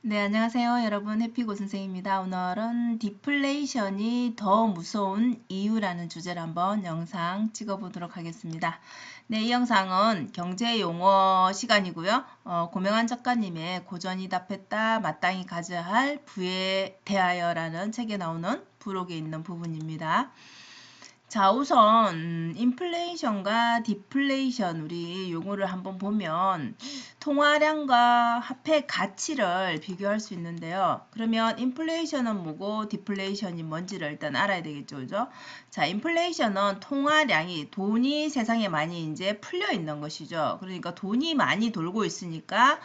네, 안녕하세요. 여러분, 해피고 선생입니다. 오늘은 디플레이션이 더 무서운 이유라는 주제로 한번 영상 찍어보도록 하겠습니다. 네, 이 영상은 경제 용어 시간이고요. 고명환 작가님의 고전이 답했다 마땅히 가져야 할 부에 대하여라는 책에 나오는 부록에 있는 부분입니다. 자, 우선 인플레이션과 디플레이션 우리 용어를 한번 보면 통화량과 화폐 가치를 비교할 수 있는데요. 그러면 인플레이션은 뭐고 디플레이션이 뭔지를 일단 알아야 되겠죠. 그죠? 자, 인플레이션은 통화량이 돈이 세상에 많이 이제 풀려 있는 것이죠. 그러니까 돈이 많이 돌고 있으니까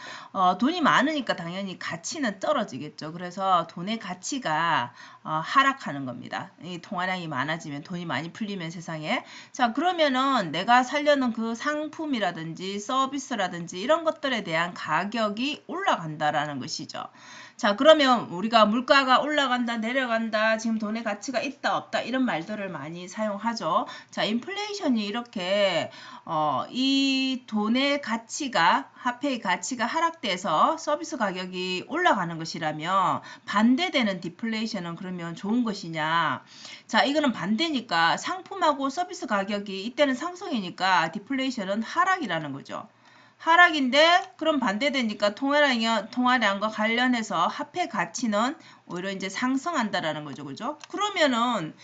돈이 많으니까 당연히 가치는 떨어지겠죠. 그래서 돈의 가치가 하락하는 겁니다. 이 통화량이 많아지면 돈이 많이 풀리면 세상에. 자, 그러면은 내가 살려는 그 상품이라든지 서비스라든지 이런 것들에 대한 가격이 올라간다라는 것이죠. 자, 그러면 우리가 물가가 올라간다, 내려간다, 지금 돈의 가치가 있다, 없다 이런 말들을 많이 사용하죠. 자, 인플레이션이 이렇게 이 돈의 가치가 화폐의 가치가 하락돼서 서비스 가격이 올라가는 것이라면 반대되는 디플레이션은 그러면 좋은 것이냐? 자, 이거는 반대니까 상품하고 서비스 가격이 이때는 상승이니까 디플레이션은 하락이라는 거죠. 하락인데 그럼 반대되니까 통화량과 관련해서 화폐 가치는 오히려 이제 상승한다라는 거죠. 그죠? 그러면은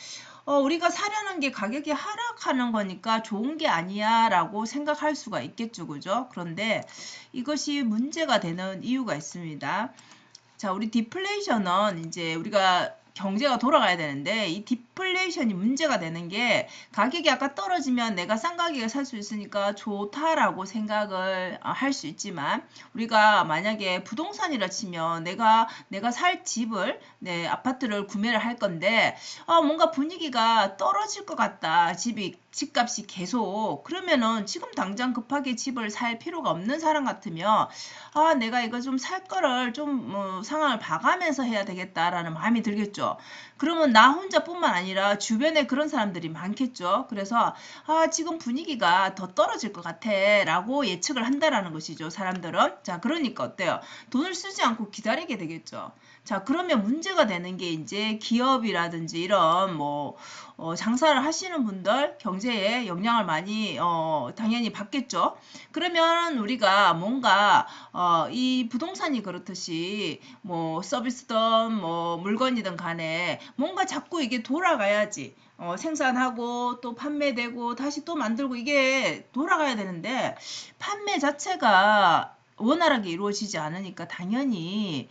우리가 사려는 게 가격이 하락하는 거니까 좋은 게 아니야 라고 생각할 수가 있겠죠. 그죠? 그런데 이것이 문제가 되는 이유가 있습니다. 자, 우리 디플레이션은 이제 우리가 경제가 돌아가야 되는데 이 디플레이션이 문제가 되는 게 가격이 아까 떨어지면 내가 싼 가격에 살 수 있으니까 좋다라고 생각을 할 수 있지만 우리가 만약에 부동산이라 치면 내가 살 집을 내 아파트를 구매를 할 건데 뭔가 분위기가 떨어질 것 같다. 집값이 계속 그러면은 지금 당장 급하게 집을 살 필요가 없는 사람 같으면 내가 이거 좀 살 거를 좀 상황을 봐가면서 해야 되겠다라는 마음이 들겠죠. 그러면 나 혼자뿐만 아니라 주변에 그런 사람들이 많겠죠. 그래서 지금 분위기가 더 떨어질 것 같아라고 예측을 한다라는 것이죠. 사람들은. 자, 그러니까 어때요? 돈을 쓰지 않고 기다리게 되겠죠. 자, 그러면 문제가 되는 게 이제 기업이라든지 이런 장사를 하시는 분들 경제에 영향을 많이 당연히 받겠죠. 그러면 우리가 뭔가 이 부동산이 그렇듯이 뭐 서비스든 뭐 물건이든 간에 뭔가 자꾸 이게 돌아가야지. 생산하고 또 판매되고 다시 또 만들고 이게 돌아가야 되는데 판매 자체가 원활하게 이루어지지 않으니까 당연히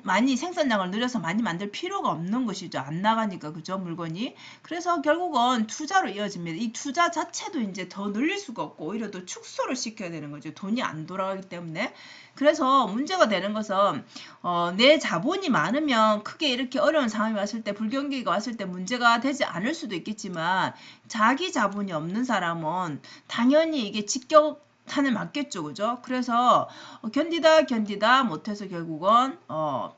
많이 생산량을 늘려서 많이 만들 필요가 없는 것이죠. 안 나가니까 그죠 물건이. 그래서 결국은 투자로 이어집니다. 이 투자 자체도 이제 더 늘릴 수가 없고 오히려 더 축소를 시켜야 되는 거죠. 돈이 안 돌아가기 때문에. 그래서 문제가 되는 것은 내 자본이 많으면 크게 이렇게 어려운 상황이 왔을 때 불경기가 왔을 때 문제가 되지 않을 수도 있겠지만 자기 자본이 없는 사람은 당연히 이게 직격탄을 맞겠죠. 그죠? 그래서 견디다 못해서 결국은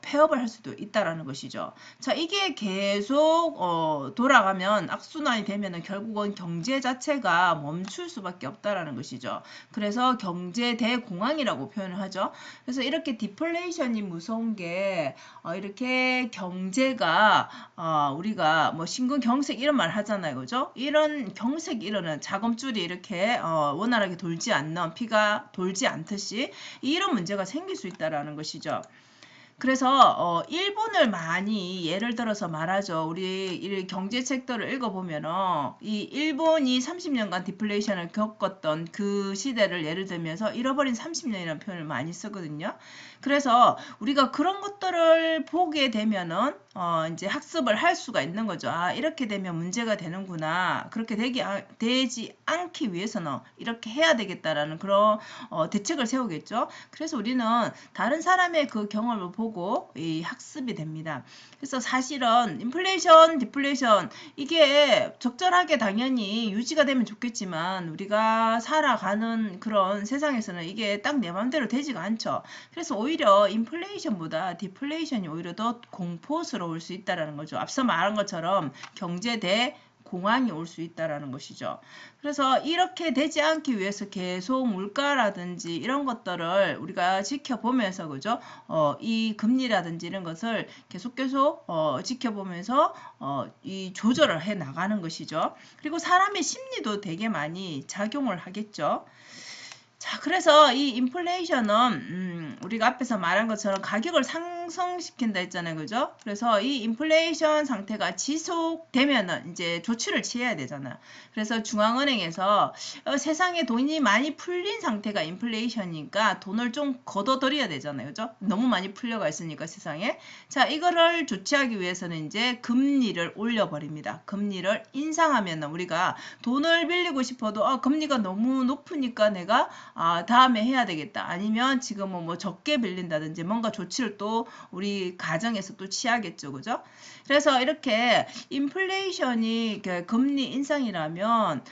폐업을 할 수도 있다라는 것이죠. 자, 이게 계속 돌아가면 악순환이 되면은 결국은 경제 자체가 멈출 수밖에 없다라는 것이죠. 그래서 경제 대공황이라고 표현을 하죠. 그래서 이렇게 디플레이션이 무서운 게 이렇게 경제가 우리가 뭐 신근경색 이런 말 하잖아요. 그죠? 이런 경색 이러는 자금줄이 이렇게 원활하게 돌지 않는 피가 돌지 않듯이 이런 문제가 생길 수 있다라는 것이죠. 그래서 일본을 많이 예를 들어서 말하죠. 우리 이 경제책들을 읽어보면은 이 일본이 30년간 디플레이션을 겪었던 그 시대를 예를 들면서 잃어버린 30년이라는 표현을 많이 쓰거든요. 그래서 우리가 그런 것들을 보게 되면은 이제 학습을 할 수가 있는 거죠. 이렇게 되면 문제가 되는구나. 그렇게 되지 않기 위해서는 이렇게 해야 되겠다라는 그런 대책을 세우겠죠. 그래서 우리는 다른 사람의 그 경험을 보고 이 학습이 됩니다. 그래서 사실은 인플레이션, 디플레이션 이게 적절하게 당연히 유지가 되면 좋겠지만 우리가 살아가는 그런 세상에서는 이게 딱 내 마음대로 되지가 않죠. 그래서 오히려 인플레이션보다 디플레이션이 오히려 더 공포스러울 수 있다는 거죠. 앞서 말한 것처럼 경제 대 공황이 올 수 있다라는 것이죠. 그래서 이렇게 되지 않기 위해서 계속 물가라든지 이런 것들을 우리가 지켜보면서 그죠? 이 금리라든지 이런 것을 계속 지켜보면서 이 조절을 해 나가는 것이죠. 그리고 사람의 심리도 되게 많이 작용을 하겠죠. 자, 그래서 이 인플레이션은 우리가 앞에서 말한 것처럼 가격을 상승시킨다 했잖아요. 그죠? 그래서 이 인플레이션 상태가 지속되면은 이제 조치를 취해야 되잖아요. 그래서 중앙은행에서 세상에 돈이 많이 풀린 상태가 인플레이션이니까 돈을 좀 걷어들여야 되잖아요. 그죠? 너무 많이 풀려가 있으니까 세상에. 자, 이거를 조치하기 위해서는 이제 금리를 올려버립니다. 금리를 인상하면 우리가 돈을 빌리고 싶어도 금리가 너무 높으니까 내가 다음에 해야 되겠다. 아니면 지금은 뭐 적게 빌린다든지 뭔가 조치를 또 우리 가정에서 또 취하겠죠. 그죠? 그래서 이렇게 인플레이션이 금리 인상이라면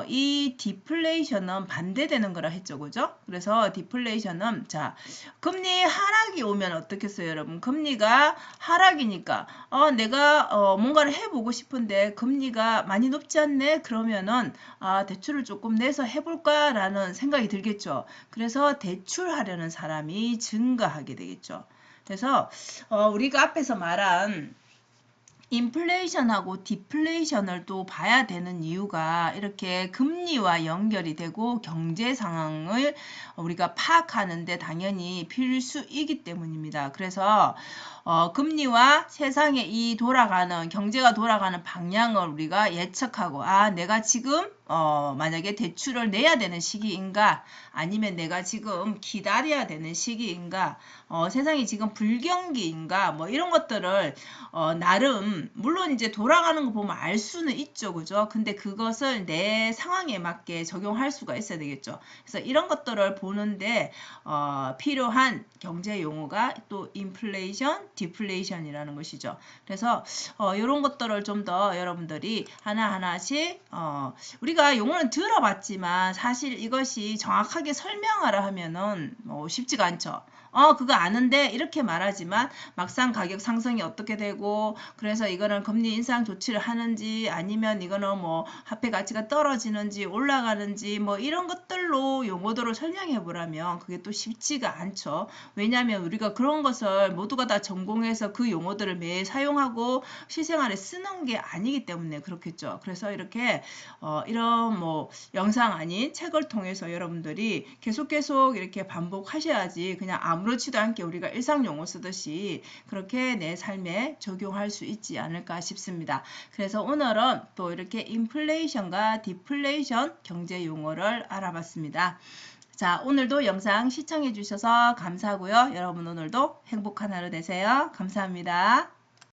이 디플레이션은 반대되는 거라 했죠. 그죠? 그래서 디플레이션은 자, 금리 하락이 오면 어떻겠어요, 여러분? 금리가 하락이니까 내가 뭔가를 해보고 싶은데 금리가 많이 높지 않네? 그러면은 대출을 조금 내서 해볼까라는 생각이 들겠죠. 그래서 대출하려는 사람이 증가하게 되겠죠. 그래서 우리가 앞에서 말한 인플레이션하고 디플레이션을 또 봐야 되는 이유가 이렇게 금리와 연결이 되고 경제 상황을 우리가 파악하는데 당연히 필수이기 때문입니다. 그래서 금리와 세상의 이 돌아가는 경제가 돌아가는 방향을 우리가 예측하고 내가 지금 만약에 대출을 내야 되는 시기인가 아니면 내가 지금 기다려야 되는 시기인가 세상이 지금 불경기인가 뭐 이런 것들을 나름 물론 이제 돌아가는 거 보면 알 수는 있죠. 그죠? 근데 그것을 내 상황에 맞게 적용할 수가 있어야 되겠죠. 그래서 이런 것들을 보는데 필요한 경제 용어가 또 인플레이션, 디플레이션이라는 것이죠. 그래서 이런 것들을 좀 더 여러분들이 하나하나씩 우리가 용어는 들어봤지만 사실 이것이 정확하게 설명하라 하면은 쉽지가 않죠. 그거 아는데 이렇게 말하지만 막상 가격 상승이 어떻게 되고 그래서 이거는 금리 인상 조치를 하는지 아니면 이거는 뭐 화폐 가치가 떨어지는지 올라가는지 뭐 이런 것들로 용어들을 설명해 보라면 그게 또 쉽지가 않죠. 왜냐하면 우리가 그런 것을 모두가 다 전공해서 그 용어들을 매일 사용하고 실생활에 쓰는 게 아니기 때문에 그렇겠죠. 그래서 이렇게 이런 뭐 영상 아닌 책을 통해서 여러분들이 계속 이렇게 반복하셔야지 그냥 아무렇지도 않게 우리가 일상 용어 쓰듯이 그렇게 내 삶에 적용할 수 있지 않을까 싶습니다. 그래서 오늘은 또 이렇게 인플레이션과 디플레이션 경제 용어를 알아봤습니다. 자, 오늘도 영상 시청해 주셔서 감사하고요. 여러분 오늘도 행복한 하루 되세요. 감사합니다.